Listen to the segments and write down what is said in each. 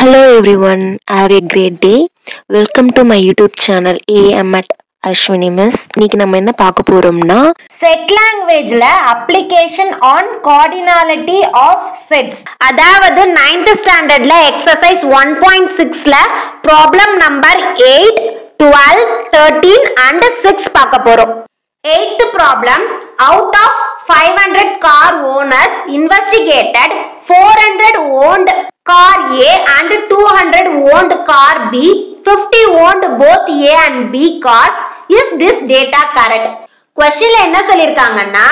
Hello everyone, have a great day. Welcome to my YouTube channel AM at Ashwini Miss. இன்னைக்கு நம்ம என்ன பார்க்க போறோம்னா set language ல application on cardinality of sets. அதாவது 9th standard ல exercise 1.6 ல problem number 8, 12, 13 and 6 பார்க்க போறோம். 8th problem, out of 500 car owners investigated, 400 owned car A and 200 owned car B, 50 owned both A and B cars. Is this data correct? Questionல என்ன சொல்லிருக்காங்கன்னா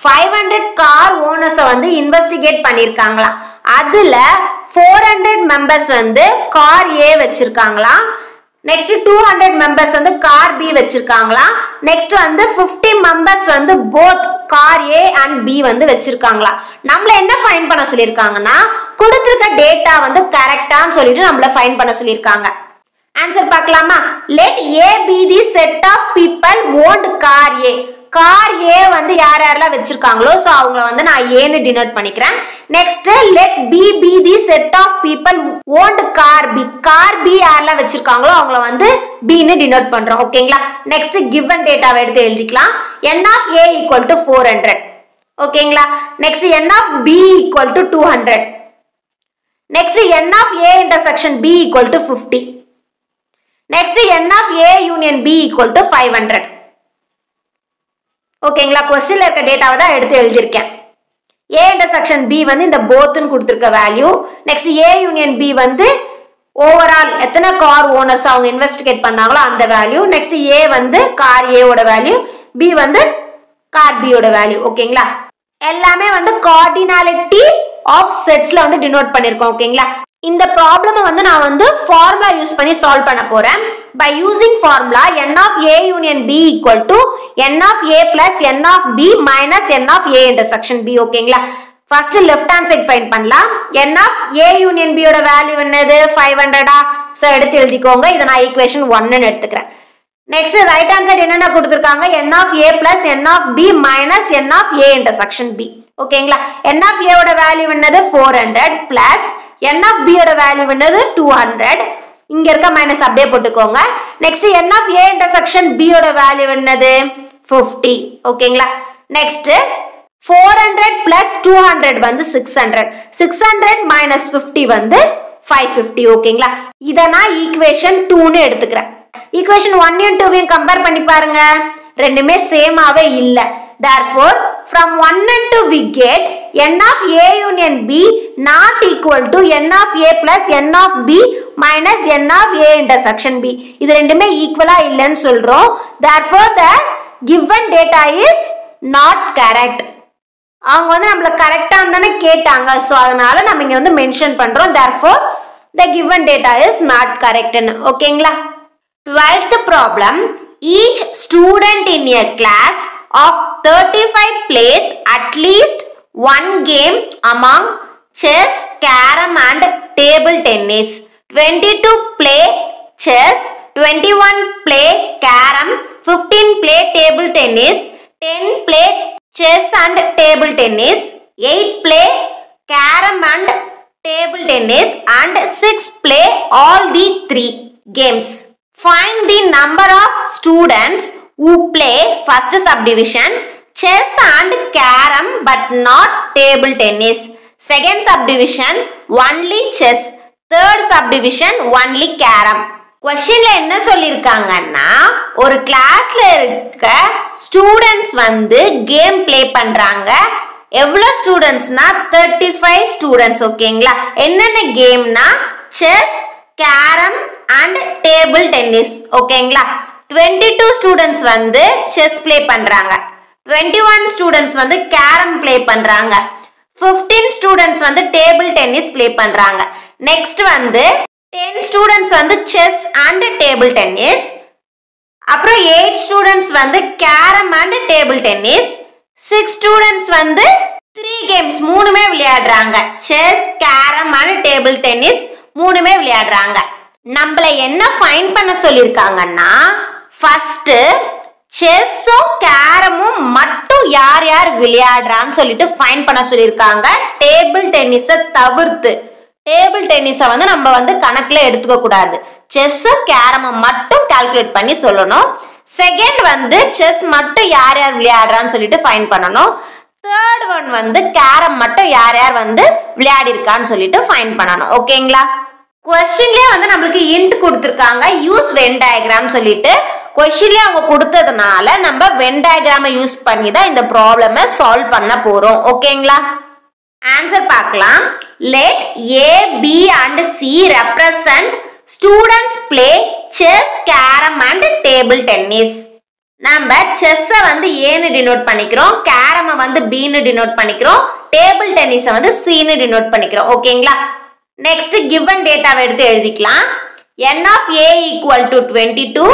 500 car owners வந்து investigate பண்ணிருக்காங்களா. அதுல 400 members வந்து car A வச்சிருக்காங்களா. Next 200 members வந்து car B வச்சிருக்காங்களா. Next வந்து 50 members வந்து both car A and B வந்து வச்சிருக்காங்களா. நம்மள என்ன ஃபைண்ட் பண்ண சொல்லிருக்காங்கன்னா கொடுத்திருக்க டேட்டா வந்து கரெக்ட்டான்னு சொல்லிட்டு நம்மள ஃபைண்ட் பண்ண சொல்லிருக்காங்க. ஆன்சர் பார்க்கலாமா? Let A be the set of people owned car A. Car A வந்து யார் யாரெல்லாம் வச்சிருக்காங்களோ சோ அவங்கள வந்து நான் A ன்னு டினோட் பண்ணிக்கிறேன். Next let B be the set of people owned car B. Car B யாரெல்லாம் வச்சிருக்காங்களோ அவங்கள வந்து B ன்னு டினோட் பண்றோம். ஓகேங்களா? நெக்ஸ்ட் given டேட்டாவை எடுத்து எழுதிக்கலாம். n of A equal to 400. ஓகேங்களா? Next n of B equal to 200. Next n of A intersection B equal to 50. Next n of A union B equal to 500. ஓகேங்களா? क्वेश्चनல இருக்க டேட்டாவை தான் எடுத்து எழுதிருக்கேன். A intersection B வந்து இந்த bothன்னு கொடுத்திருக்க value. Next A union B வந்து ஓவரால் எத்தனை கார் ஓனர்ஸ் அவங்க இன்வெஸ்டிகேட் பண்ணாங்களோ அந்த வேல்யூ. நெக்ஸ்ட் A வந்து கார் A ஓட வேல்யூ, B வந்து கார் B ஓட வேல்யூ. ஓகேங்களா? எல்லாமே வந்து கார்டினாலிட்டி ஆஃப் செட்ஸ்ல வந்து டினோட் பண்ணிருக்கோம். ஓகேங்களா? இந்த ப்ராப்ளமை வந்து நான் வந்து ஃபார்முலா யூஸ் பண்ணி சால்வ் பண்ண போறேன். By using formula n of A union B equal to n of A plus n of B minus n of A intersection B. ஓகேங்களா? First left hand side find பண்ணலாம். n of A union B ஓட value என்னது? 500 so எடுத்து எழுதிக்கோங்க. இத நான் equation 1 ன்னு எடுத்துக்கிறேன். நெக்ஸ்ட் ரைட் ஹேண்ட் சைடு என்னென்ன கொடுத்திருக்காங்க? n of A plus n of B minus n of A intersection B. ஓகேங்களா? n of A ஓட வேல்யூ என்னது? 400 plus n of B ஓட வேல்யூ என்னது? 200. இங்க இருக்க மைனஸ் அப்படியே போட்டுக்கோங்க. Next n of A intersection B ஓட வேல்யூ என்னது? 50. ஓகேங்களா? நெக்ஸ்ட் 400 plus 200 வந்து 600. 600 minus 50 வந்து 550. ஓகேங்களா? இத நான் ஈக்குவேஷன் 2 ன்னு எடுத்துக்கிறேன். ஈக்குவேஷன் 1 and 2 ஐயும் கம்பேர் பண்ணி பாருங்க. ரெண்டுமே சேமாவே இல்ல. Therefore, from 1 and 2 we get n of A union B not equal to n of A plus n of B minus n of A intersection B. இது ரெண்டுமே ஈக்குவலா இல்லன்னு சொல்றோம். Therefore, the given data is not correct. அவங்க வந்து நம்மள கரெக்ட்டா தான கேட்டாங்க. சோ அதனால நம்ம இங்க வந்து மென்ஷன் பண்றோம். Therefore, the given data is not correct ன்னு. ஓகேங்களா? 12th problem, each student in a class of 35 plays at least one game among chess, carom and table tennis. 22 play chess, 21 play carom, 15 play table tennis, 10 play chess and table tennis, 8 play carom and table tennis and 6 play all the 3 games. Find the number of students who play first subdivision chess and carom but not table tennis, second subdivision only chess, third subdivision only carom. क्वेश्चनல என்ன சொல்லிருக்காங்கன்னா ஒரு கிளாஸ்ல இருக்க students வந்து game play பண்றாங்க. எவ்வளவு ஸ்டூடண்ட்ஸ்னா 35 students. ஓகேங்களா? என்னென்ன கேம்னா chess, carrom and table tennis. ஓகேங்களா? 22 ஸ்டூடண்ட்ஸ் வந்து செஸ் ப்ளே பண்றாங்க. 21 ஸ்டூடண்ட்ஸ் வந்து கேரம் ப்ளே பண்றாங்க. 15 ஸ்டூடண்ட்ஸ் வந்து டேபிள் டென்னிஸ் ப்ளே பண்றாங்க. நெக்ஸ்ட் வந்து 10 ஸ்டூடண்ட்ஸ் வந்து செஸ் அண்ட் டேபிள் டென்னிஸ். அப்புறம் 8 ஸ்டூடண்ட்ஸ் வந்து carrom and table tennis. 6 students வந்து 3 கேம்ஸ் மூணுமே விளையாடுறாங்க. Chess, carrom and table tennis மூணுமே விளையாடுறாங்க. நம்மள என்ன ஃபைண்ட் பண்ண சொல்லிருக்காங்கன்னா ஃபர்ஸ்ட் செஸ்ஸும் கேரமும் மட்டும் யார் யார் விளையாடுறான்னு சொல்லிட்டு ஃபைண்ட் பண்ண சொல்லிருக்காங்க. டேபிள் டென்னிஸை தவிர்த்து டேபிள் டென்னிஸை வந்து நம்ம வந்து கணக்குல எடுத்துக்க கூடாது. செஸ்ஸும் கேரமும் மட்டும் கால்குலேட் பண்ணி சொல்லணும். செகண்ட் வந்து செஸ் மட்டும் யார் யார் விளையாடுறான்னு சொல்லிட்டு ஃபைண்ட் பண்ணணும். தேர்ட் ஒன் வந்து கேரம் மட்டும் யார் யார் வந்து விளையாடி இருக்கான்னு சொல்லிட்டு ஃபைண்ட் பண்ணணும். ஓகேங்களா? क्वेश्चनலயே வந்து நமக்கு இன்ட் கொடுத்திருக்காங்க, யூஸ் வென் டயகிராம் சொல்லிட்டு. क्वेश्चनலயே அவங்க கொடுத்ததனால நம்ம வென் டயகிராமை யூஸ் பண்ணி தான் இந்த ப்ராப்ளமை சால்வ் பண்ண போறோம். ஓகேங்களா? ஆன்சர் பார்க்கலாம். let A, B and C represent students play chess, carom and table tennis. நம்ம செஸ்ஸை வந்து ஏன்னு டினோட் பண்ணிக்கிறோம், கேரமை வந்து பின்னு டினோட் பண்ணிக்கிறோம், டேபிள் டென்னிஸை வந்து சின்னு டினோட் பண்ணிக்கிறோம். ஓகேங்களா? நெக்ஸ்ட் given டேட்டாவை எடுத்து எழுதிக்கலாம். n of A equal to 22,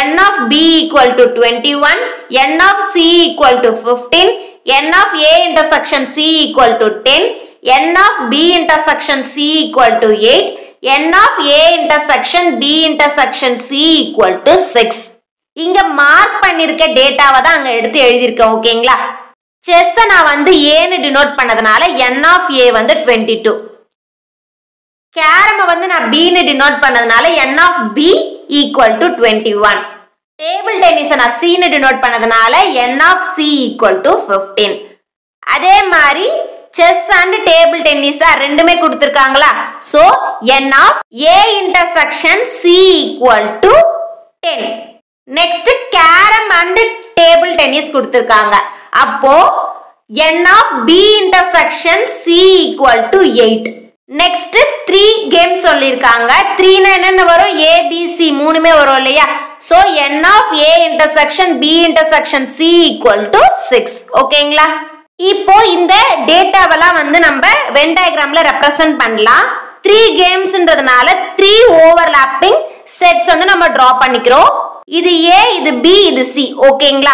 n of B equal to 21, n of C equal to 15, n of A intersection C equal to 10, n of B intersection C equal to 8, n of A intersection B intersection C equal to 6. இங்க mark பண்ணிருக்க டேட்டாவை தான் அங்க எடுத்து எழுதியிருக்கேன். ஓகேங்களா? செஸ்ஸை நான் வந்து ஏன்னு டினோட் பண்ணதுனால n of A வந்து 22, கேரமை வந்து நான் பின்னு டினோட் பண்ணதுனால n of B equal to 21, table டென்னிஸை நான் சின்னு டினோட் பண்ணதுனால n of C equal to 15. அதே மாதிரி செஸ் அண்ட் டேபிள் டென்னிஸ் ரெண்டுமே கொடுத்திருக்காங்களா? So n of A intersection C equal to 10. Next carrom and table tennis கொடுத்திருக்காங்க. அப்போ n of B intersection C equal to 8. Next 3 game சொல்லிருக்காங்க. 3 னா என்னென்ன வரும்? A B C மூணுமே வரும் இல்லையா? So n of A intersection B intersection C equal to 6. ஓகேங்களா? இப்போ இந்த டேட்டாவெல்லாம் வந்து நம்ம வென் டயகிராம்ல ரெப்ரசன்ட் பண்ணலாம். 3 கேம்ஸ்ன்றதுனால 3 ஓவர்லாப்பிங் செட்ஸ் வந்து நம்ம டிரா பண்ணிக்கிறோம். இது A, இது B, இது C. ஓகேங்களா?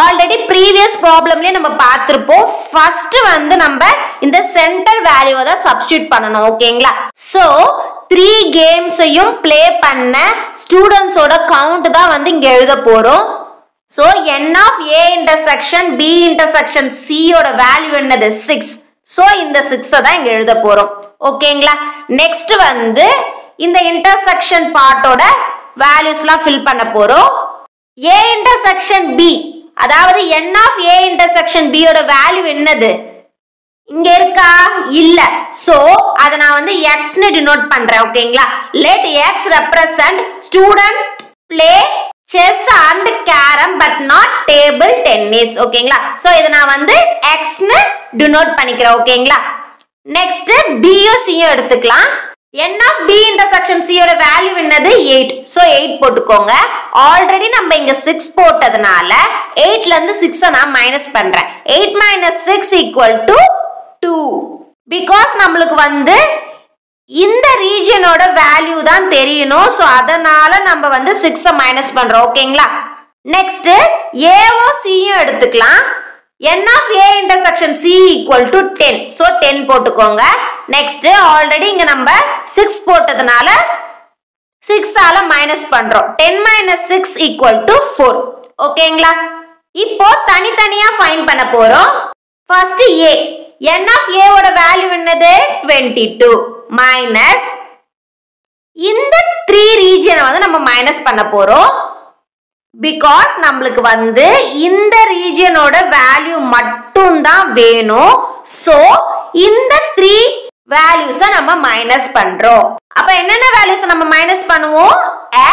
ஆல்ரெடி ப்ரீவியஸ் ப்ராப்ளம்லயே நம்ம பார்த்திருப்போம். ஃபர்ஸ்ட் வந்து நம்ம இந்த சென்டர் வேல்யூவை தான் சப்ஸ்டிட்யூட் பண்ணணும். ஓகேங்களா? சோ 3 கேம்ஸையும் ப்ளே பண்ண ஸ்டூடெண்ட்ஸோட கவுண்ட் தான் வந்து இங்க எழுத போறோம். So n of A intersection B intersection C ஓட வேல்யூ என்னது? 6. சோ இந்த 6 தான் இங்க எழுத போறோம். ஓகேங்களா? நெக்ஸ்ட் வந்து இந்த இன்டர்செக்ஷன் பார்ட்டோட வேல்யூஸ்லாம் ஃபில் பண்ண போறோம். A intersection B, அதாவது n of A intersection B ஓட வேல்யூ என்னது? இங்க இருக்கா? இல்ல. சோ அத நான் வந்து x னு டினோட் பண்றேன். ஓகேங்களா? let x represent student play chess and carom but not table tennis. ஓகேங்களா? சோ இத நான் வந்து x னு டினோட் பண்ணிக்கிறேன். ஓகேங்களா? நெக்ஸ்ட் B யும் C யும் எடுத்துக்கலாம். n of B intersection C ஓட வேல்யூ என்னது? 8. சோ 8 போட்டுக்கோங்க. ஆல்ரெடி நம்ம இங்க 6 போட்டதனால 8ல இருந்து 6 நான் மைனஸ் பண்றேன். 8 minus 6 equal to 2. because நம்மளுக்கு வந்து இந்த ரீஜியனோட வேல்யூ தான் தெரியணும். சோ அதனால நம்ம வந்து 6 மைனஸ் பண்றோம். ஓகேங்களா? நெக்ஸ்ட் A ஓ C யும் எடுத்துக்கலாம். n of A intersection C equal to 10. so 10 போட்டுக்கோங்க. நெக்ஸ்ட் ஆல்ரெடி இங்க நம்ம 6 போட்டதனால 6 ஆல மைனஸ் பண்றோம். 10 minus 6 equal to 4. ஓகேங்களா? இப்போ தனித்தனியா ஃபைண்ட் பண்ண போறோம். First A, n of A ஓட வேல்யூ என்னது? 22 மைனஸ் இந்த 3 ரீஜியனை வந்து நம்ம மைனஸ் பண்ண போறோம். because நம்மளுக்கு வந்து இந்த ரீஜியனோட வேல்யூ மட்டும் தான் வேணும். சோ இந்த 3 வேல்யூஸை நம்ம மைனஸ் பண்றோம். அப்ப என்னென்ன வேல்யூஸ் நம்ம மைனஸ் பண்ணுவோம்?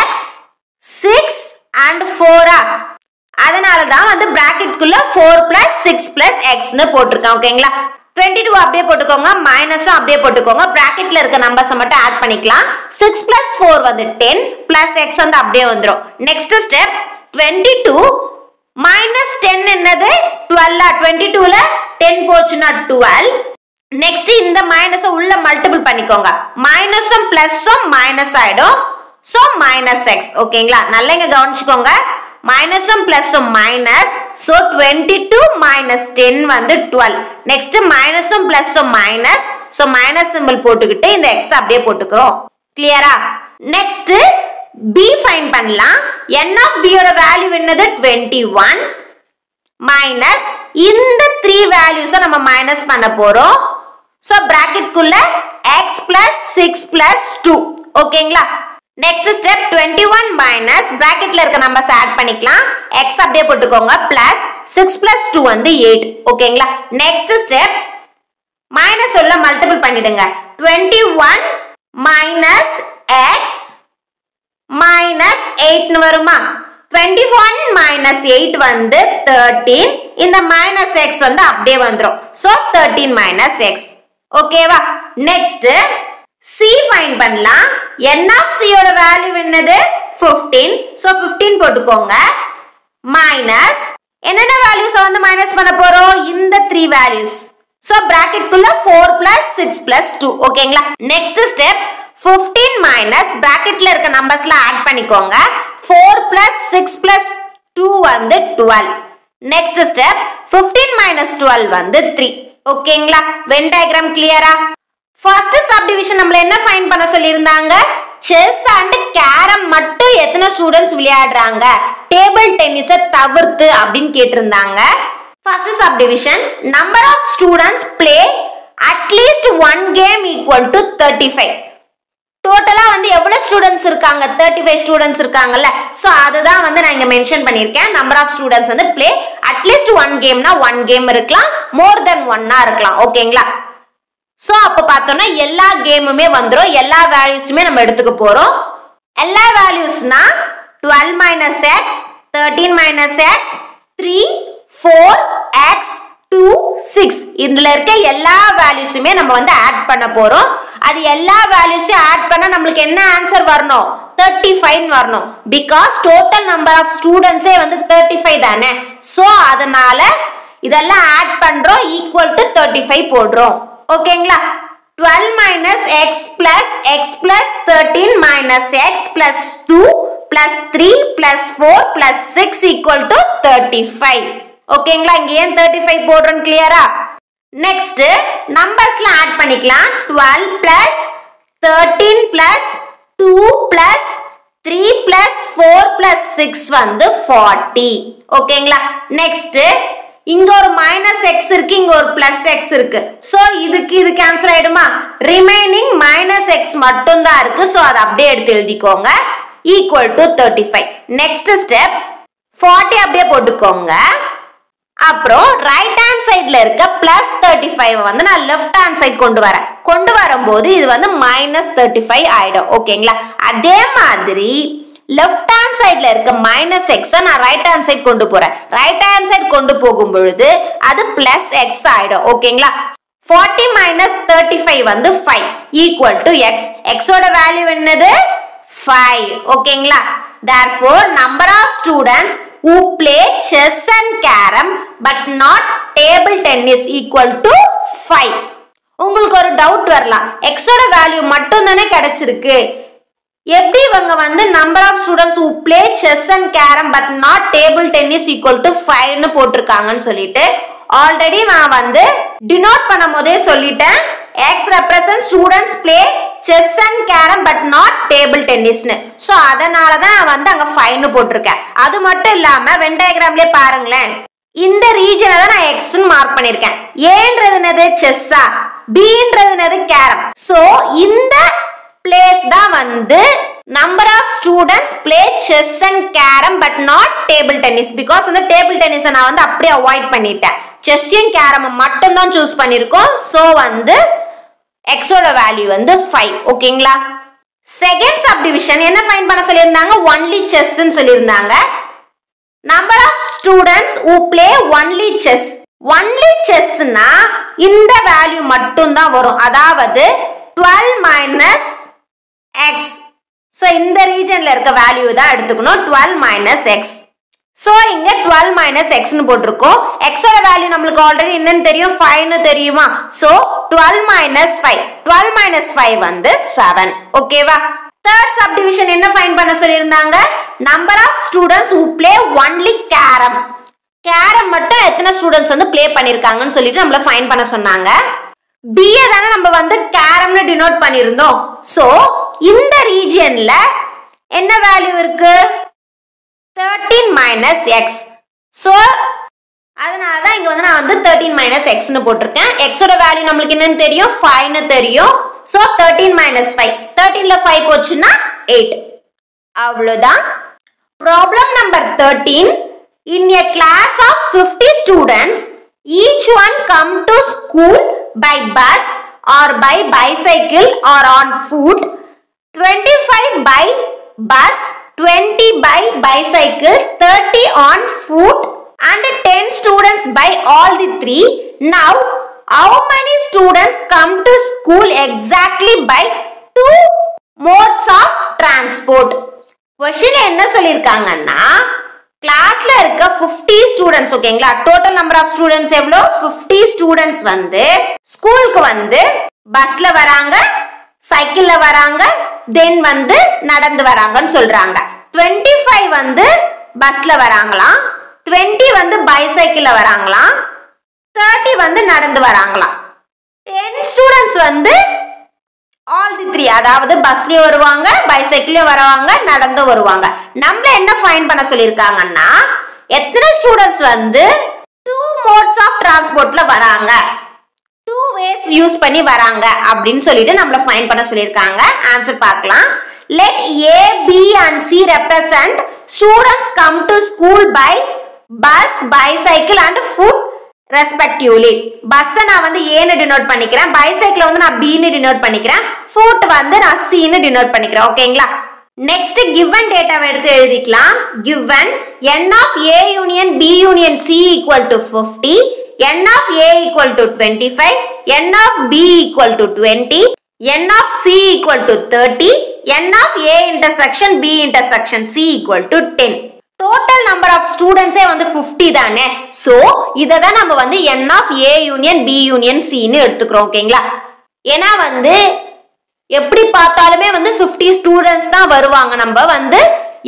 x, 6 and 4. அதனால தான் வந்து பிராக்கெட்குள்ள 4 plus 6 plus x னு போட்டுருக்கேன். ஓகேங்களா? 22 அப்படியே போட்டுக்கோங்க, மைனஸும் அப்படியே போட்டுக்கோங்க. பிராக்கெட்ல இருக்க நம்பர்ஸ் மட்டும் ஆட் பண்ணிக்கலாம். 6 plus 4 வந்து 10 plus x வந்து அப்படியே வந்துரும். நெக்ஸ்ட் ஸ்டெப் 22 minus 10 என்னது? 12. 22ல 10 போச்சுன்னா 12. நெக்ஸ்ட் இந்த மைனஸை உள்ள மல்டிபிள் பண்ணிக்கோங்க. மைனஸும் பிளஸும் மைனஸ் ஆயிடும். So minus x. ஓகேங்களா? நல்லா இங்க கவனிச்சுக்கோங்க. மைனஸும் பிளஸும் மைனஸ். சோ 22 minus 10 வந்து 12. நெக்ஸ்ட் மைனஸும் பிளஸும் மைனஸ். சோ மைனஸ் சிம்பிள் போட்டுக்கிட்டு இந்த x அப்படியே போட்டுக்கிறோம். கிளியரா? நெக்ஸ்ட் B ஃபைண்ட் பண்ணலாம். n of B ஓட வேல்யூ என்னது? 21 மைனஸ் இந்த 3 வேல்யூஸை நம்ம மைனஸ் பண்ண போறோம். சோ பிராக்கெட்குள்ள x plus 6 plus 2. ஓகேங்களா? நெக்ஸ்ட் ஸ்டெப் 21 மைனஸ் பிராக்கெட்ல இருக்க நம்பர்ஸ் ஆட் பண்ணிக்கலாம். x அப்படியே போட்டுக்கோங்க plus 6 plus 2 வந்து 8. ஓகேங்களா? நெக்ஸ்ட் ஸ்டெப் மைனஸ் உள்ள மல்டிபிள் பண்ணிடுங்க. 21 மைனஸ் x மைனஸ் 8 னு வருமா? 21 மைனஸ் 8 வந்து 13. இந்த மைனஸ் x வந்து அப்படியே வந்துரும். So 13 minus x. ஓகேவா? நெக்ஸ்ட் c ஃபைண்ட் பண்ணலாம். n of c யோட வேல்யூ என்னது? 15. சோ 15 போட்டுக்கோங்க. மைனஸ் என்னென்ன வேல்யூஸ் வந்து மைனஸ் பண்ண போறோம்? இந்த 3 வேல்யூஸ். சோ பிராக்கெட் குள்ள 4 plus 6 plus 2. ஓகேங்களா? நெக்ஸ்ட் ஸ்டெப் 15 மைனஸ் பிராக்கெட்ல இருக்க நம்பர்ஸ்ல ஆட் பண்ணிக்கோங்க. 4 plus 6 plus 2 வந்து 12. நெக்ஸ்ட் ஸ்டெப் 15 minus 12 வந்து 3. ஓகேங்களா? வென் டயகிராம் கிளியரா? ஃபர்ஸ்ட் சப்டிவிஷன் நம்மள என்ன ஃபைண்ட் பண்ண சொல்லிருந்தாங்க? செஸ் அண்ட் கேரம் மட்டும் எத்தனை ஸ்டூடண்ட்ஸ் விளையாடுறாங்க டேபிள் டென்னிஸை தவிர்த்து அப்படின்னு கேட்டிருந்தாங்க. First subdivision number of students play at least one game equal to 35. டோட்டலா வந்து எவ்வளவு ஸ்டூடண்ட்ஸ் இருக்காங்க? 35 ஸ்டூடண்ட்ஸ் இருக்காங்கல்ல. சோ அதுதான் வந்து நான் இங்க மென்ஷன் பண்ணிருக்கேன். நம்பர் ஆஃப் ஸ்டூடண்ட்ஸ் வந்து பிளே அட்லீஸ்ட் ஒன் கேம்னா ஒன் கேம் இருக்கலாம், மோர் தென் ஒன்னா இருக்கலாம். ஓகேங்களா? சோ அப்ப பார்த்தோம்னா எல்லா கேமுமே வந்துரும். எல்லா வேல்யூஸுமே நம்ம எடுத்துக்க போறோம். எல்லா வேல்யூஸ்னா 12 minus x, 13 minus x, 3, 4, x, 2, 6. இதுல இருக்க எல்லா வேல்யூஸுமே நம்ம வந்து ஆட் பண்ண போறோம். அது எல்லா வேல்யூஸையும் ஆட் பண்ணா நம்மளுக்கு என்ன ஆன்சர் வரணும்? 35 வரணும். பிகாஸ் டோட்டல் நம்பர் ஆஃப் ஸ்டூடண்ட்ஸே வந்து 35 தானே. சோ அதனால இதெல்லாம் ஆட் பண்றோம், ஈக்குவல் டு 35 போடுறோம். ஓகேங்களா? 12 minus x plus 13 minus x plus 2 plus 3 plus 4 plus 6 equal to 35. ஓகேங்களா? இங்க ஏன் 35 போடுறோம் கிளியரா? நெக்ஸ்ட் நம்பர்ஸ்ல ஆட் பண்ணிக்கலாம். 12 plus 13 plus 2 plus 3 plus 4 plus 6 வந்து 40. ஓகேங்களா? நெக்ஸ்ட் இங்க ஒரு மைனஸ் x இருக்கு, இங்க ஒரு பிளஸ் x இருக்கு. சோ இது கேன்சல் ஆயிடுமா? ரிமைனிங் மைனஸ் x மட்டும் தான் இருக்கு. சோ அதை அப்படியே எடுத்து எழுதிக்கோங்க. Equal to 35. நெக்ஸ்ட் ஸ்டெப் 40 அப்படியே போட்டுக்கோங்க. அப்புறம் ரைட் ஹேண்ட் சைடுல இருக்க பிளஸ் 35 வந்து நான் லெஃப்ட் ஹேண்ட் சைடு கொண்டு வரும்போது இது வந்து மைனஸ் 35 ஆயிடும். ஓகேங்களா? அதே மாதிரி லெஃப்ட் ஹேண்ட் சைடுல இருக்க மைனஸ் எக்ஸை நான் ரைட் ஹேண்ட் சைடு கொண்டு போறேன். ரைட் ஹேண்ட் சைடு கொண்டு போகும் பொழுது அது பிளஸ் எக்ஸ் ஆயிடும். ஓகேங்களா? 40 minus 35 வந்து 5 equal to x. x ஓட வேல்யூ என்னது? 5. ஓகேங்களா? therefore number of students who play chess and carom but not table tennis equal to 5. உங்களுக்கு ஒரு டவுட் வரலாம், x ஓட வேல்யூ மட்டும் தானே கிடைச்சிருக்கு, எப்படி இவங்க வந்து number of students who play chess and carom but not table tennis equal to 5 னு போட்டுருக்காங்கன்னு சொல்லிட்டு ஆல்ரெடி நான் வந்து டினோட் பண்ணும்போதே சொல்லிட்டேன். x represents students play chess and carom but not table tennis னு. சோ அதனால தான் வந்து அங்க 5 னு போட்டுருக்கேன். அது மட்டும் இல்லாம வென் டயகிராம்லயே பாருங்களேன், இந்த ரீஜனை தான் நான் x னு மார்க் பண்ணிருக்கேன். ஏன்றது என்னது? செஸ்ஸா, bன்றது என்னது? கேரம். சோ இந்த பிளேஸ் தான் வந்து number of students play chess and carom but not table tennis. because அந்த table tennis நான் வந்து அப்படியே அவாய்ட் பண்ணிட்டேன். chess and carom மட்டும் தான் சூஸ் பண்ணிருக்கோம். சோ வந்து x ஓட வேல்யூ வந்து 5. ஓகேங்களா? செகண்ட் சப்டிவிஷன் என்ன ஃபைண்ட் பண்ண சொல்லிருந்தாங்க? only chess ன்னு சொல்லிருந்தாங்க. number of students who play only chess. only chessனா இந்த வேல்யூ மட்டும் தான் வரும். அதாவது 12 minus x. சோ இந்த ரீஜன்ல இருக்க வேல்யூ தான் எடுத்துக்கணும். 12 minus x. சோ இங்க 12 minus x னு போட்டுருக்கோம். x ஓட வேல்யூ நமக்கு ஆல்ரெடி என்னன்னு தெரியும்? 5 னு தெரியுமா? So 12 minus 5. 12 minus 5 வந்து 7. ஓகேவா? தேர்ட் சப்டிவிஷன் என்ன ஃபைண்ட் பண்ண சொல்லிருந்தாங்க? Number of students who play only carom. carom மட்டும் எத்தனை ஸ்டூடண்ட்ஸ் வந்து ப்ளே பண்ணிருக்காங்கன்னு சொல்லிட்டு நம்மள ஃபைண்ட் பண்ண சொன்னாங்க. b தான நம்ம வந்து caromனு டினோட் பண்ணிருந்தோம். சோ இந்த ரீஜியன்ல என்ன வேல்யூ இருக்கு? 13 minus x. சோ அதனால தான் இங்க வந்து நான் வந்து 13 minus x னு போட்டுருக்கேன். x ஓட வேல்யூ நமக்கு என்னன்னு தெரியும்? 5 னு தெரியும். So 13 minus 5. 13ல 5 போச்சுன்னா 8. அவ்வளவுதான். Problem number 13. In a class of 50 students, each one come to school by bus or by bicycle or on foot. 25 by bus, 20 by bicycle, 30 on foot and 10 students by all the three. Now, how many students come to school exactly by two modes of transport? Question என்ன சொல்லிருக்காங்கன்னா கிளாஸ்ல இருக்க 50 students ஓகேங்களா total number of students எவ்வளோ 50 students வந்து ஸ்கூலுக்கு வந்து பஸ்ல வராங்க சைக்கிள்ல வராங்க தென் வந்து நடந்து வராங்கன்னு சொல்றாங்க 25 வந்து பஸ்ல வராங்களாம் 20 வந்து பைசைக்கிள்ல வராங்களாம் 30 வந்து நடந்து வராங்களாம் 10 ஸ்டூடண்ட்ஸ் வந்து ஆல் தி த்ரீ அதாவது பஸ்லயும் வருவாங்க பைசைக்கிள்லயும் வருவாங்க நடந்து வருவாங்க நம்மள என்ன ஃபைண்ட் பண்ண சொல்லிருக்காங்கன்னா எத்தனை ஸ்டூடண்ட்ஸ் வந்து டூ மோட்ஸ் ஆஃப் டிரான்ஸ்போர்ட்ல வராங்க டூ வேஸ் யூஸ் பண்ணி வராங்க அப்படின்னு சொல்லிட்டு நம்மள ஃபைண்ட் பண்ண சொல்லிருக்காங்க ஆன்சர் பார்க்கலாம் let A, B and C represent students come to school by bus, bicycle and foot respectively. Bus நான் வந்து A ன்னு டினோட் பண்ணிக்கிறேன் பைசைக்கிள் வந்து நான் B ன்னு டினோட் பண்ணிக்கிறேன் ஃபுட் வந்து நான் C ன்னு டினோட் பண்ணிக்கிறேன் ஓகேங்களா நெக்ஸ்ட் given டேட்டாவை எடுத்து எழுதிக்கலாம் given n of A union B union C equal to 50 n of A equal to 25 n of B equal to 20 n of C equal to 30 n of A intersection B intersection C equal to 10 total number of students வந்து 50 தானே so இத தான் நம்ம வந்து n of A union B union C ன்னு எடுத்துக்கிறோம் ஓகேங்களா ஏனா வந்து எப்படி பார்த்தாலுமே வந்து 50 ஸ்டூடண்ட்ஸ் தான் வருவாங்க நம்ம வந்து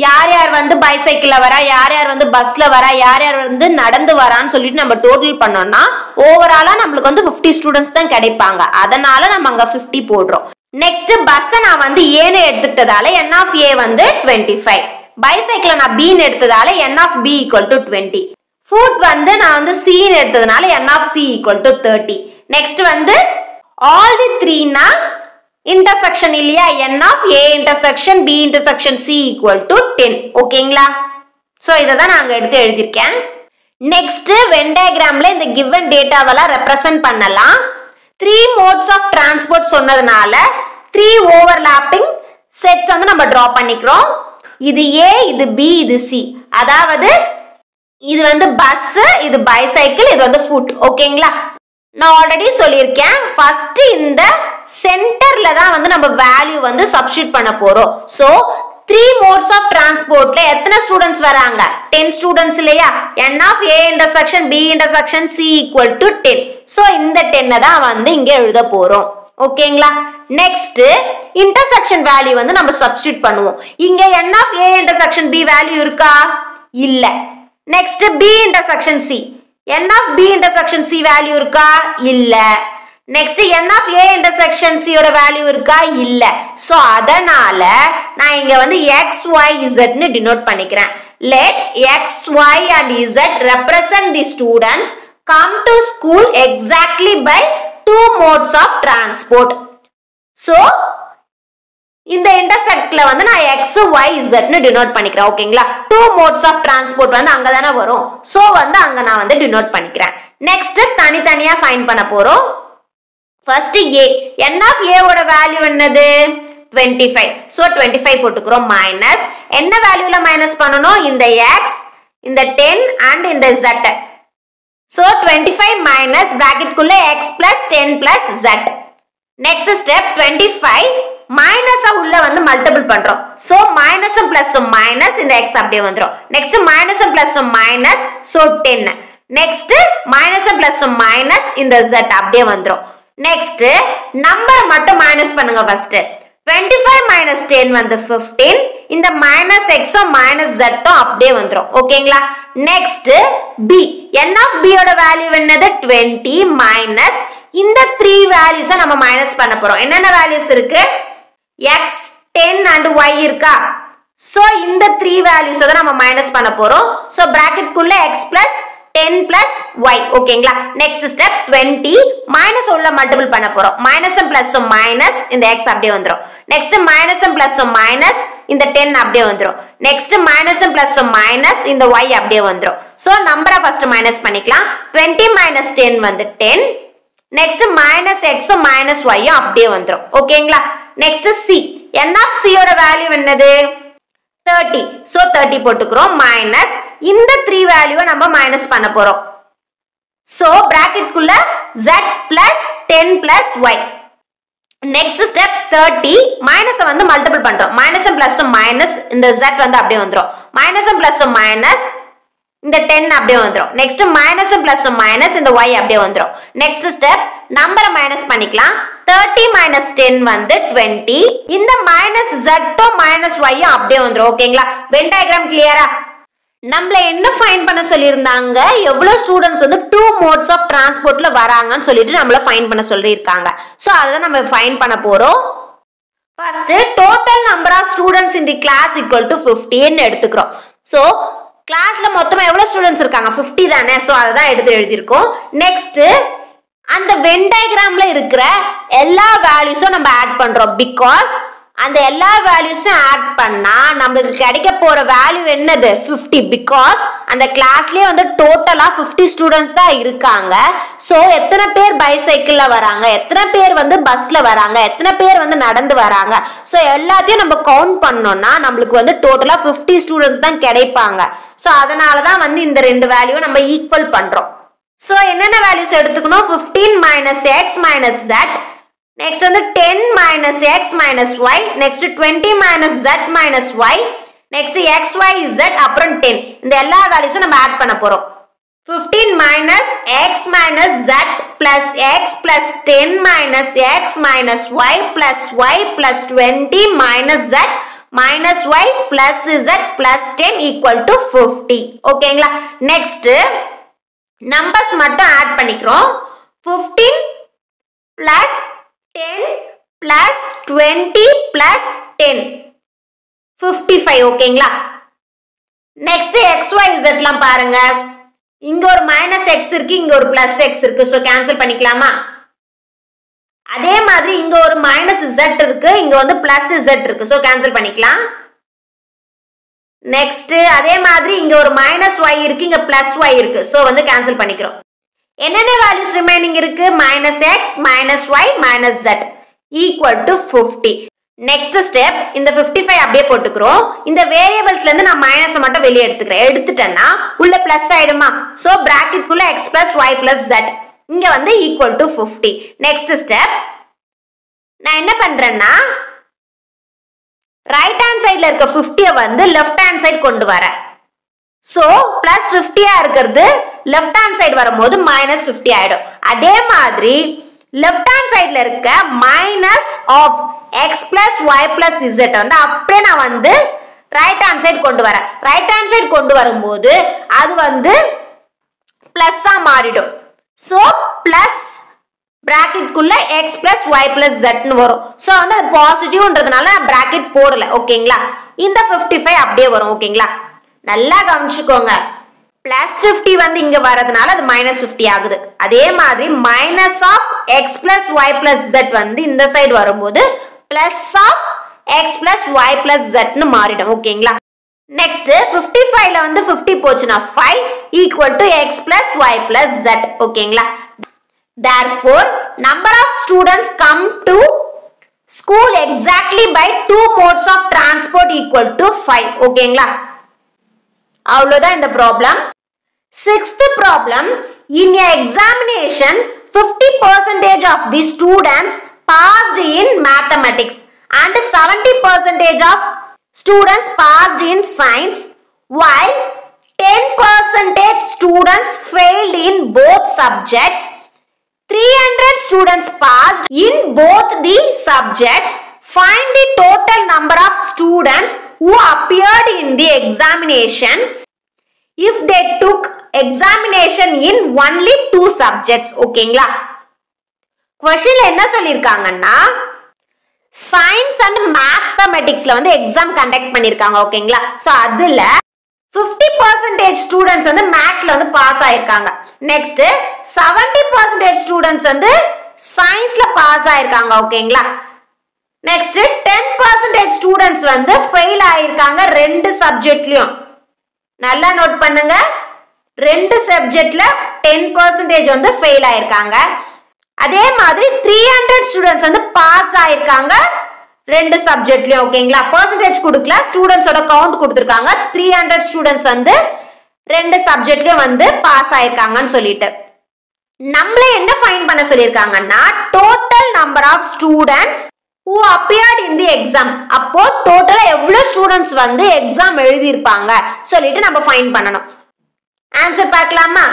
யார் யார் வந்து பைசைக்கிள்ல வரா யார் யார் வந்து பஸ்ல வரா யார் யார் வந்து நடந்து வரான்னு சொல்லிட்டு நம்ம டோட்டல் பண்ணோம்னா ஓவராலா நமக்கு வந்து 50 ஸ்டூடண்ட்ஸ் தான் கிடைப்பாங்க அதனால நம்ம அங்க 50 போடுறோம் நெக்ஸ்ட் பஸ் நான் வந்து A ன்னு எடுத்துட்டதால n of A வந்து 25 பைசைக்கிள் நான் B ன்னு எடுத்ததால n of B equal to 20 food வந்து நான் வந்து C ன்னு எடுத்ததனால n of C equal to 30 next வந்து all the three னா intersection இல்லையா n of A intersection B intersection C equal to 10 ஓகேங்களா சோ இத தான் நான் அங்க எடுத்து எழுதிருக்கேன் நெக்ஸ்ட் வென் டயகிராம்ல இந்த given டேட்டாவெல்லாம் ரெப்ரசன்ட் பண்ணலாம் 3 modes of transport சொன்னதனால 3 overlapping sets வந்து நம்ம டிரா பண்ணிக்கிறோம் இது A இது B இது C அதாவது இது வந்து பஸ் இது பைசைக்கிள் இது வந்து ஃபுட் ஓகேங்களா நான் ஆல்ரெடி சொல்லியிருக்கேன் ஃபர்ஸ்ட் இந்த சென்டர்ல தான் வந்து நம்ம வேல்யூ வந்து சப்ஸ்டிட்யூட் பண்ண போறோம் சோ 3 modes of transportல எத்தனை ஸ்டூடண்ட்ஸ் வராங்க 10 ஸ்டூடண்ட்ஸ் இல்லையா n of A intersection B intersection C equal to 10 so இந்த 10 தான் வந்து இங்க எழுத போறோம் ஓகேங்களா நெக்ஸ்ட் இன்டர்செக்ஷன் வேல்யூ வந்து நம்ம சப்ஸ்டிட்யூட் பண்ணுவோம் இங்க n of A intersection B value இருக்கா இல்ல next B intersection C n of B intersection C value இருக்கா இல்ல next n of A intersection C ஓட வேல்யூ இருக்கா இல்ல சோ அதனால நான் இங்க வந்து x y z ன்னு டினோட் பண்ணிக்கிறேன் let x y and z represent the students come to school exactly by two modes of transport so இந்த இன்டர்செக்ட்ல வந்து நான் x y z ன்னு டினோட் பண்ணிக்கிறேன் ஓகேங்களா two modes of transport வந்து அங்க தான வரும் சோ வந்து அங்க நான் வந்து டினோட் பண்ணிக்கிறேன் நெக்ஸ்ட் தனித்தனியா ஃபைண்ட் பண்ண போறோம் first A n of A ஓட வேல்யூ என்னது 25 சோ 25 போட்டுக்கிறோம் மைனஸ் என்ன வேல்யூல மைனஸ் பண்ணனும் இந்த x இந்த 10 and இந்த z சோ 25 மைனஸ் பிராக்கெட் குள்ள x plus 10 plus z next step 25 minus உள்ள வந்து மல்டிபிள் பண்றோம் சோ மைனஸ் பிளஸ் மைனஸ் இந்த x அப்படியே வந்துரும் next minus plus minus so 10 next minus plus minus இந்த z அப்படியே வந்துரும் நெக்ஸ்ட் நம்பர் மட்டும் மைனஸ் பண்ணுங்க ஃபர்ஸ்ட் 25 minus 10 வந்து 15 இந்த மைனஸ் x மைனஸ் z அப்படியே வந்துரும் ஓகேங்களா next b n of b ஓட வேல்யூ என்னது 20 மைனஸ் இந்த 3 வேல்யூஸ் நம்ம மைனஸ் பண்ண போறோம் என்னென்ன வேல்யூஸ் இருக்கு x 10 and y இருக்கா சோ இந்த 3 வேல்யூஸ் நம்ம மைனஸ் பண்ண போறோம் சோ பிராக்கெட் குள்ள x plus 10 plus y ஓகேங்களா next step 20 minus உள்ள மல்டிபிள் பண்ண போறோம் minus and plus minus இந்த x அப்படியே வந்துரும் next minus and plus minus இந்த 10 அப்படியே வந்துரும் next minus and plus minus இந்த y அப்படியே வந்துரும் so நம்பரை first minus பண்ணிக்கலாம் 20 minus 10 வந்து 10 next minus x minus y அப்படியே வந்துரும் ஓகேங்களா next c n of c ஓட வேல்யூ என்னது 30 so 30 போட்டுக்கிறோம் minus இந்த 3 வேல்யூவை நம்ம மைனஸ் பண்ண போறோம் so bracket குள்ள z plus 10 plus y next step 30 minus வந்து மல்டிபிள் பண்றோம் minus and plus minus இந்த z வந்து அப்படியே வந்துரும் minus and plus minus இந்த 10 அப்படியே வந்துரும் next minus and plus minus இந்த y அப்படியே வந்துரும் next step நம்பரை மைனஸ் பண்ணிக்கலாம் 30 minus 10 வந்து 20 இந்த minus z minus y அப்படியே வந்துரும் ஓகேங்களா வென் டயகிராம் கிளியரா நம்மள என்ன ஃபைண்ட் பண்ண சொல்லிருந்தாங்க எவ்வளவு ஸ்டூடண்ட்ஸ் வந்து 2 மோட்ஸ் ஆஃப் டிரான்ஸ்போர்ட்ல வராங்கன்னு சொல்லிட்டு நம்மள ஃபைண்ட் பண்ண சொல்லிருக்காங்க சோ அத நம்ம ஃபைண்ட் பண்ண போறோம் first total number of students in the class equal to 50 ன்னு எடுத்துக்கிறோம் சோ கிளாஸ்ல மொத்தமா எவ்வளவு ஸ்டூடண்ட்ஸ் இருக்காங்க 50 தானே சோ அத தான் எடுத்து எழுதி இருக்கோம் நெக்ஸ்ட் அந்த வென் டயகிராம்ல இருக்கிற எல்லா வேல்யூஸும் நம்ம ஆட் பண்றோம் because அந்த எல்லா வேல்யூஸும் ஆட் பண்ணா நமக்கு கிடைக்க போற வேல்யூ என்னது 50 because அந்த கிளாஸ்லயே வந்து டோட்டலா 50 ஸ்டூடண்ட்ஸ் தான் இருக்காங்க சோ எத்தனை பேர் பைசைக்கிள்ல வராங்க எத்தனை பேர் வந்து பஸ்ல வராங்க எத்தனை பேர் வந்து நடந்து வராங்க சோ எல்லாத்தையும் நம்ம கவுண்ட் பண்ணோம்னா நமக்கு வந்து டோட்டலா 50 ஸ்டூடண்ட்ஸ் தான் கிடைப்பாங்க சோ அதனால தான் வந்து இந்த ரெண்டு வேல்யூவை நம்ம ஈக்குவல் பண்றோம் சோ என்னென்ன வேல்யூஸ் எடுத்துக்கணும் 15 minus x minus z next வந்து 10 minus x minus y next 20 minus z minus y next x y z அப்புறம் 10 இந்த எல்லா வேல்யூஸும் நம்ம ஆட் பண்ண போறோம் 15 minus x minus z plus x plus 10 minus x minus y plus y plus 20 minus z minus y plus z plus 10 equal to 50 ஓகேங்களா next numbers மட்டும் add பண்ணிக்கிறோம் 15 plus 10 plus 20 plus 10 55 ஓகேங்களா next xy z லாம் பாருங்க இங்க ஒரு minus x இருக்கு இங்க ஒரு plus x இருக்கு சோ கேன்சல் பண்ணிக்கலாமா அதே மாதிரி இங்க ஒரு minus z இருக்கு இங்க வந்து plus z இருக்கு சோ கேன்சல் பண்ணிக்கலாம் next அதே மாதிரி இங்க ஒரு minus y இருக்கு இங்க plus y இருக்கு சோ வந்து கேன்சல் பண்ணிக்கிறோம் என்னென்ன வேல்யூஸ் ரிமைனிங் இருக்கு minus x minus y minus z equal to 50 next step இந்த 55 அப்படியே போட்டுக்கிறோம் இந்த வேரியபிள்ஸ்ல இருந்து நான் மைனஸ் மட்டும் வெளிய எடுத்துட்டேன்னா உள்ள பிளஸ் ஆயிடுமா சோ பிராக்கெட் குள்ள x plus y plus z இங்க வந்து equal to 50 next step நான் என்ன பண்றேன்னா ரைட் ஹேண்ட் சைடுல இருக்க 50 வந்து லெஃப்ட் ஹேண்ட் சைடு கொண்டு வரேன் சோ பிளஸ் 50 ஆ இருக்குது லெஃப்ட் ஹேண்ட் சைடு வரும்போது மைனஸ் 50 ஆயிடும் அதே மாதிரி லெஃப்ட் ஹேண்ட் சைடுல இருக்க minus of x plus y plus z வந்து அப்படியே நான் வந்து ரைட் ஹேண்ட் சைடு கொண்டு வரேன் ரைட் ஹேண்ட் சைடு கொண்டு வரும்போது அது வந்து பிளஸ் ஆ மாறிடும் சோ பிளஸ் bracket குள்ள x plus y plus z ன்னு வரும் சோ வந்து அது பாசிட்டிவ்ன்றதுனால நான் bracket போடல ஓகேங்களா இந்த 55 அப்படியே வரும் ஓகேங்களா நல்லா கவனிச்சுக்கோங்க plus 50 வந்து இங்க வரதுனால அது minus 50 ஆகுது அதே மாதிரி minus of x plus y plus z வந்து இந்த சைடு வரும்போது plus of x plus y plus z ன்னு மாறிடும் ஓகேங்களா next 55 ல வந்து 50 போச்சுனா 5 equal to x plus y plus z ஓகேங்களா therefore number of students come to school exactly by 2 modes of transport equal to 5 ஓகேங்களா அவ்வளவுதான் இந்த problem sixth problem in a examination 50% of the students passed in mathematics and 70% of students passed in science while 10% students failed in both subjects 300 students passed in both the subjects find the total number of students who appeared in the examination if they took examination in only 2 subjects ஓகேங்களா क्वेश्चनல என்ன சொல்லிருக்காங்கன்னா science and மேத்தமேட்டிக்ஸ்ல வந்து exam conduct பண்ணிருக்காங்க ஓகேங்களா so அதுல 50% students வந்து மேத்ஸ்ல வந்து pass ஆயிருக்காங்க. Next 70% students வந்து சயின்ஸ்ல பாஸ் ஆயிருக்காங்க. ஓகேங்களா? நெக்ஸ்ட் 10% ஸ்டூடெண்ட்ஸ் வந்து ஃபெயில் ஆயிருக்காங்க ரெண்டு சப்ஜெக்ட்லயும். நல்லா நோட் பண்ணுங்க, ரெண்டு சப்ஜெக்ட்ல 10% வந்து ஃபெயில் ஆயிருக்காங்க. அதே மாதிரி 300 ஸ்டூடெண்ட்ஸ் வந்து பாஸ் ஆயிருக்காங்க ரெண்டு சப்ஜெக்ட்லயும். ஓகேங்களா? பெர்சன்டேஜ் கொடுக்கல, ஸ்டூடெண்ட்ஸோட கவுண்ட் கொடுத்திருக்காங்க. 300 ஸ்டூடெண்ட்ஸ் வந்து ரெண்டு சப்ஜெக்ட்லயும் வந்து பாஸ் ஆயிருக்காங்கன்னு சொல்லிட்டு நம்மள என்ன ஃபைண்ட் பண்ண சொல்லிருக்காங்கன்னா total number of students who appeared in the exam. அப்போ டோட்டலா எவ்வளவு ஸ்டூடெண்ட்ஸ் வந்து எக்ஸாம் எழுதி இருப்பாங்க சொல்லிட்டு நம்ம ஃபைண்ட் பண்ணனும். ஆன்சர் பார்க்கலாமா?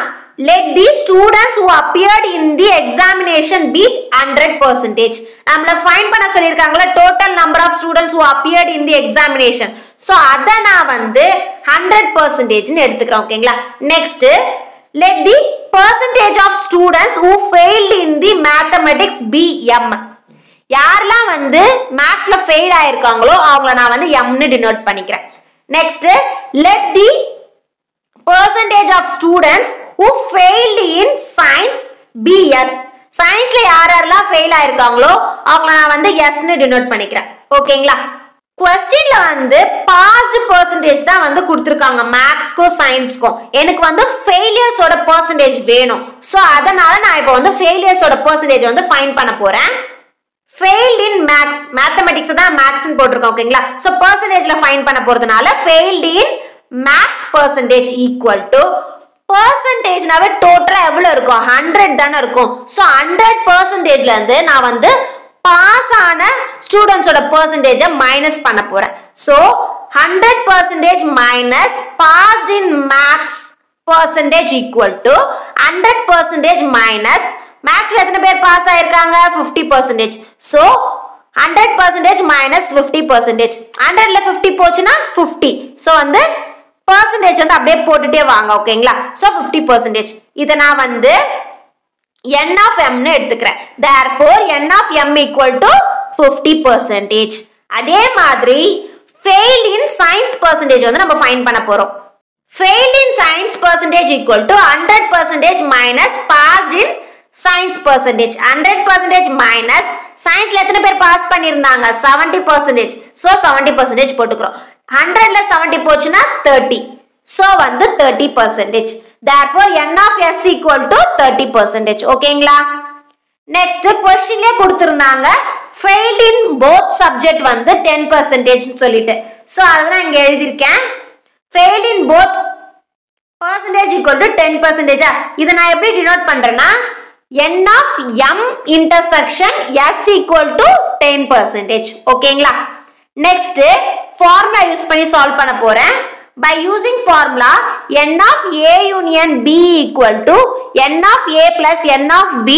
Let the students who appeared in the examination be 100%. நம்மள ஃபைண்ட் பண்ண சொல்லிருக்காங்கல total number of students who appeared in the examination. So அத நான் வந்து 100% ன்னு எடுத்துக்கிறேன். ஓகேங்களா? Next let the percentage of students who failed in the mathematics be m. யாரெல்லாம் வந்து மேத்ஸ்ல ஃபெயில் ஆயிருக்காங்களோ அவங்கள நான் வந்து m ன்னு டினோட் பண்ணிக்கிறேன். Next let the percentage of students who failed in science be s. சயின்ஸ்ல யாரெல்லாம் ஃபெயில் ஆயிருக்காங்களோ அவங்கள நான் வந்து s ன்னு டினோட் பண்ணிக்கிறேன். ஓகேங்களா? क्वेश्चनல வந்து பாஸ்ட் பெர்சன்டேஜ் தான் வந்து கொடுத்திருக்காங்க மேத்ஸ்க்கோ சயின்ஸ்க்கோ. எனக்கு வந்து ஃபெயிலியர்ஸோட பெர்சன்டேஜ் வேணும். சோ அதனால நான் இப்போ வந்து ஃபெயிலியர்ஸோட பெர்சன்டேஜ் வந்து ஃபைண்ட் பண்ண போறேன். failed in maths, mathematics தான் maths ன்னு போட்டுருக்கோம். ஓகேங்களா? சோ பெர்சன்டேஜ்ல ஃபைண்ட் பண்ண போறதுனால failed in maths percentage equal to பெர்சன்டேஜ்னாவே டோட்டலா எவ்வளவு இருக்கும்? 100 தான இருக்கும். சோ 100%ல இருந்து நான் வந்து பாஸ் ஆன ஸ்டூடண்ட்ஸோட பெர்சன்டேஜை மைனஸ் பண்ண போறேன். So 100% minus passed in maths percentage equal to 100% minus மேத்ஸ்ல எத்தனை பேர் பாஸ் ஆயிருக்காங்க? 50%. So 100% minus 50%. 100ல 50 போச்சுனா 50. சோ வந்து percentage வந்து அப்படியே போட்டுட்டே வாங்க. ஓகேங்களா? சோ 50%. இத நான் வந்து n of m ன்னு எடுத்துக்கிறேன். therefore n of m equal to 50%. அதே மாதிரி failed in science percentage வந்து நம்ம ஃபைண்ட் பண்ண போறோம். failed in science percentage equal to 100% minus passed in science percentage. 100% minus scienceல எத்தனை பேர் பாஸ் பண்ணிருந்தாங்க? 70%. சோ 70% போட்டுக்கிறோம். 100ல 70 போச்சுனா 30. சோ வந்து 30%. therefore n of s equal to 30%. ஓகேங்களா? நெக்ஸ்ட் क्वेश्चनலயே கொடுத்திருந்தாங்க failed in both subject வந்து 10% ன்னு சொல்லிட்டு. சோ அத நான் இங்க எழுதி இருக்கேன். failed in both percentage equal to 10%. இத நான் எப்படி டினோட் பண்றேன்னா n of m intersection s equal to 10%. ஓகேங்களா? நெக்ஸ்ட் ஃபார்முலா யூஸ் பண்ணி சால்வ் பண்ண போறேன். by using formula n of a union b equal to n of a plus n of b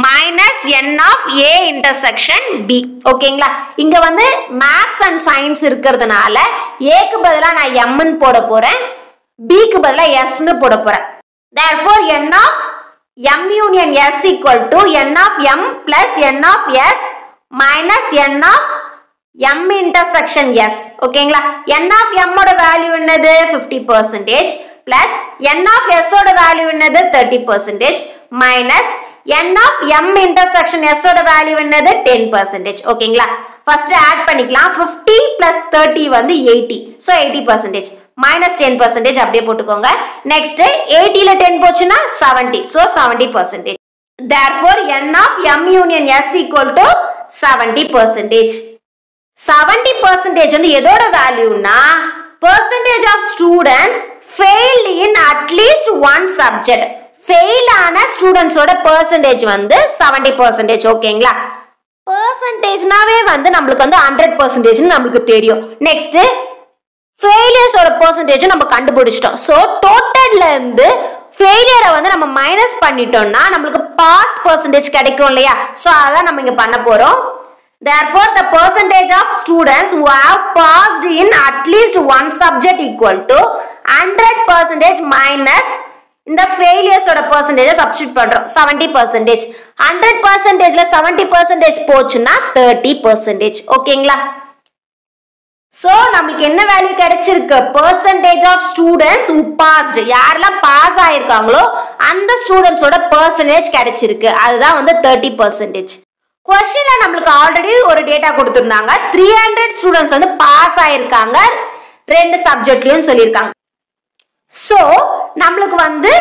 minus n of a intersection b. ஓகேங்களா? இங்க வந்து maths and science இருக்கிறதுனால a க்கு பதிலா நான் m ன்னு போட போறேன், b க்கு பதிலா s ன்னு போட போறேன். therefore n of m union s equal to n of m plus n of s minus n of m intersection s. ஓகேங்களா? n of m ஓட வேல்யூ என்னது? 50% plus n of s ஓட value என்னது? 30% minus n of m intersection s ஓட value என்னது? 10%. ஓகேங்களா? First add பண்ணிக்கலாம். 50 plus 30 வந்து 80. சோ 80% minus 10% அப்படியே போட்டுக்கோங்க. நெக்ஸ்ட் 80ல 10 போச்சுனா 70. So 70%. therefore n of m union s equal to 70%. 70% வந்து எதோட வேல்யூனா percentage of students failed in at least one subject. fail ஆன ஸ்டூடண்ட்ஸோட percentage வந்து 70%. ஓகேங்களா? percentageனாவே வந்து நமக்கு வந்து 100% ன்னு நமக்கு தெரியும். நெக்ஸ்ட் failures ஓட percentage நம்ம கண்டுபிடிச்சிட்டோம். சோ டோட்டல்ல இருந்து failure வந்து நம்ம மைனஸ் பண்ணிட்டோம்னா நமக்கு பாஸ் percentage கிடைக்கும் இல்லையா? சோ அத நம்ம இங்க பண்ண போறோம். therefore the percentage of students who have passed in at least one subject equal to 100% minus இந்த failures ஓட percentage சப்ஸ்டிட்யூட் பண்றோம் 70%. 100%ல 70% போச்சுனா 30%. ஓகேங்களா? சோ நமக்கு என்ன வேல்யூ கிடைச்சிருக்கு percentage of students who passed யாரெல்லாம் பாஸ் ஆயிருக்காங்களோ அந்த ஸ்டூடண்ட்ஸோட percentage கிடைச்சிருக்கு அதுதான் வந்து 30%. क्वेश्चनல நமக்கு ஆல்ரெடி ஒரு டேட்டா கொடுத்திருந்தாங்க 300 ஸ்டூடண்ட்ஸ் வந்து பாஸ் ஆயிருக்காங்க ரெண்டு சப்ஜெக்ட்லயும் சொல்லிருக்காங்க. சோ நமக்கு வந்து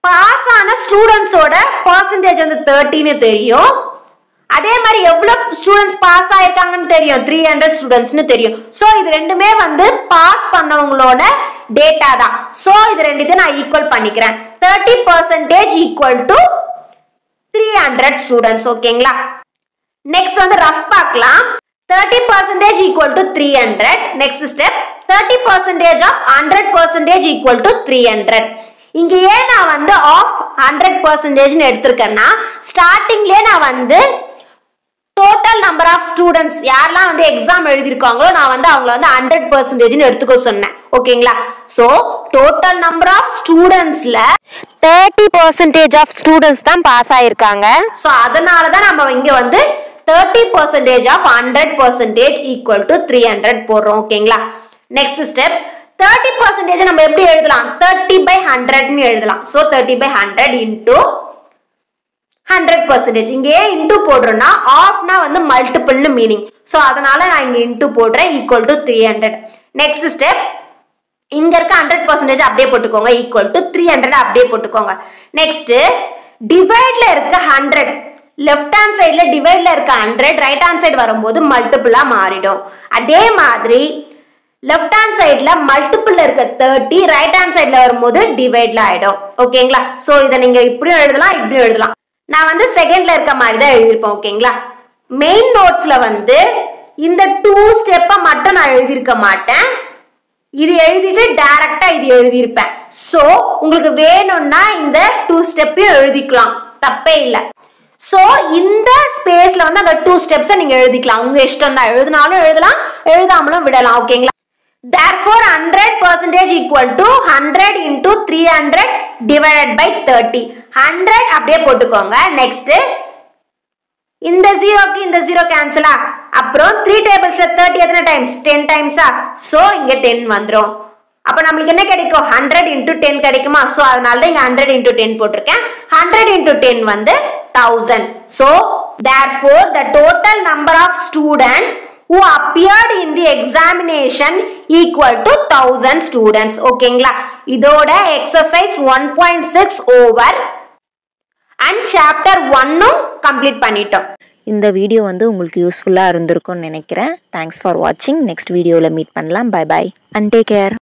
பாஸ் ஆன ஸ்டூடண்ட்ஸோட percentage வந்து 30 ன்னு தெரியும். அதே மாதிரி எவ்வளவு ஸ்டூடண்ட்ஸ் பாஸ் ஆயிருக்காங்கன்னு தெரியும் 300 ஸ்டூடண்ட்ஸ்னு தெரியும். சோ இது ரெண்டுமே வந்து பாஸ் பண்ணவங்களோட டேட்டா தான். சோ இது ரெண்டுத்தையும் நான் ஈக்குவல் பண்ணிக்கிறேன். 30% equal to 300 ஸ்டூடண்ட்ஸ். ஓகேங்களா? நெக்ஸ்ட் வந்து ரஃப் பார்க்கலாம். 30% equal to 300. Next step 30% of 100% equal to 300. இங்க ஏன் நான் வந்து ஆஃப் 100% எடுத்திருக்கேன்னா ஸ்டார்டிங்லயே நான் வந்து டோட்டல் நம்பர் ஆஃப் ஸ்டூடண்ட்ஸ் யாரெல்லாம் வந்து எக்ஸாம் எழுதிருக்காங்களோ நான் வந்து அவங்கள வந்து 100% எடுத்துக்க சொன்னேன். ஓகேங்களா? சோ டோட்டல் நம்பர் ஆஃப் ஸ்டூடண்ட்ஸ்ல 30% ஆஃப் ஸ்டூடண்ட்ஸ் தான் பாஸ் ஆயிருக்காங்க. சோ அதனால தான் நம்ம இங்க வந்து 30% of 100% equal to 300 போடுறோம். ஓகேங்களா? நெக்ஸ்ட் ஸ்டெப் 30% நம்ம எப்படி எழுதலாம் 30/100 ன்னு எழுதலாம். So 30/100 into 100%. இங்க ஏன் இன்டு போடுறோம்னா ஆஃப்னா வந்து மல்டிபிள்னு மீனிங். சோ அதனால நான் இங்க இன்டு போடுறேன் equal to 300. நெக்ஸ்ட் ஸ்டெப் இங்க இருக்க 100% அப்படியே போட்டுக்கோங்க equal to 300 அப்படியே போட்டுக்கோங்க. நெக்ஸ்ட் டிவைட்ல இருக்க 100 லெஃப்ட் ஹேண்ட் சைடுல டிவைட்ல இருக்க 100 ரைட் ஹேண்ட் சைடு வரும்போது மல்டிபிளா மாறிடும். அதே மாதிரி லெஃப்ட் ஹேண்ட் சைடுல மல்டிபிள் இருக்க 30 ரைட் ஹேண்ட் சைடுல வரும்போது டிவைட்ல ஆயிடும். ஓகேங்களா? சோ இத நீங்க இப்படியும் எழுதலாம் இப்படியும் எழுதலாம். நான் வந்து செகண்ட்ல இருக்க மாதிரி தான் எழுதிருப்பேன். ஓகேங்களா? மெயின் நோட்ஸ்ல வந்து இந்த 2 ஸ்டெப்பை மட்டும் நான் எழுதியிருக்க மாட்டேன். இது எழுதிட்டு டைரக்டா இது எழுதியிருப்பேன். சோ உங்களுக்கு வேணும்னா இந்த 2 ஸ்டெப்பையும் எழுதிக்கலாம், தப்பே இல்லை. சோ இந்த ஸ்பேஸ்ல வந்து அந்த 2 ஸ்டெப்ஸை நீங்க எழுதிக்கலாம், உங்க இஷ்டம் தான். எழுதினாலும் எழுதலாம் எழுதாமலும் விடலாம். ஓகேங்களா? Therefore 100% equal to 100 into 300 divided by 30. 100 அப்படியே போட்டுக்கோங்க. நெக்ஸ்ட் இந்த 0க்கு இந்த 0 கேன்சலா, அப்புறம் 3 டேபிள்ஸ்ல 30 எத்தனை டைம்ஸ் 10 டைம்ஸா. சோ இங்க 10 வந்துரும். அப்ப நமக்கு என்ன கிடைக்கும் 100 into 10 கிடைக்குமா. சோ அதனால தான் இங்க 100 into 10 போட்டிருக்கேன். 100 into 10 வந்து 1000. So therefore the total number of students who appeared in the examination equal to 1000 students. ஓகேங்களா? இதோட exercise 1.6 over and chapter 1 complete பண்ணிட்டோம். இந்த வீடியோ வந்து உங்களுக்கு யூஸ்ஃபுல்லாக இருந்திருக்கும்னு நினைக்கிறேன். தேங்க்ஸ் ஃபார் வாட்சிங். நெக்ஸ்ட் வீடியோவில் மீட் பண்ணலாம். Bye bye and take care.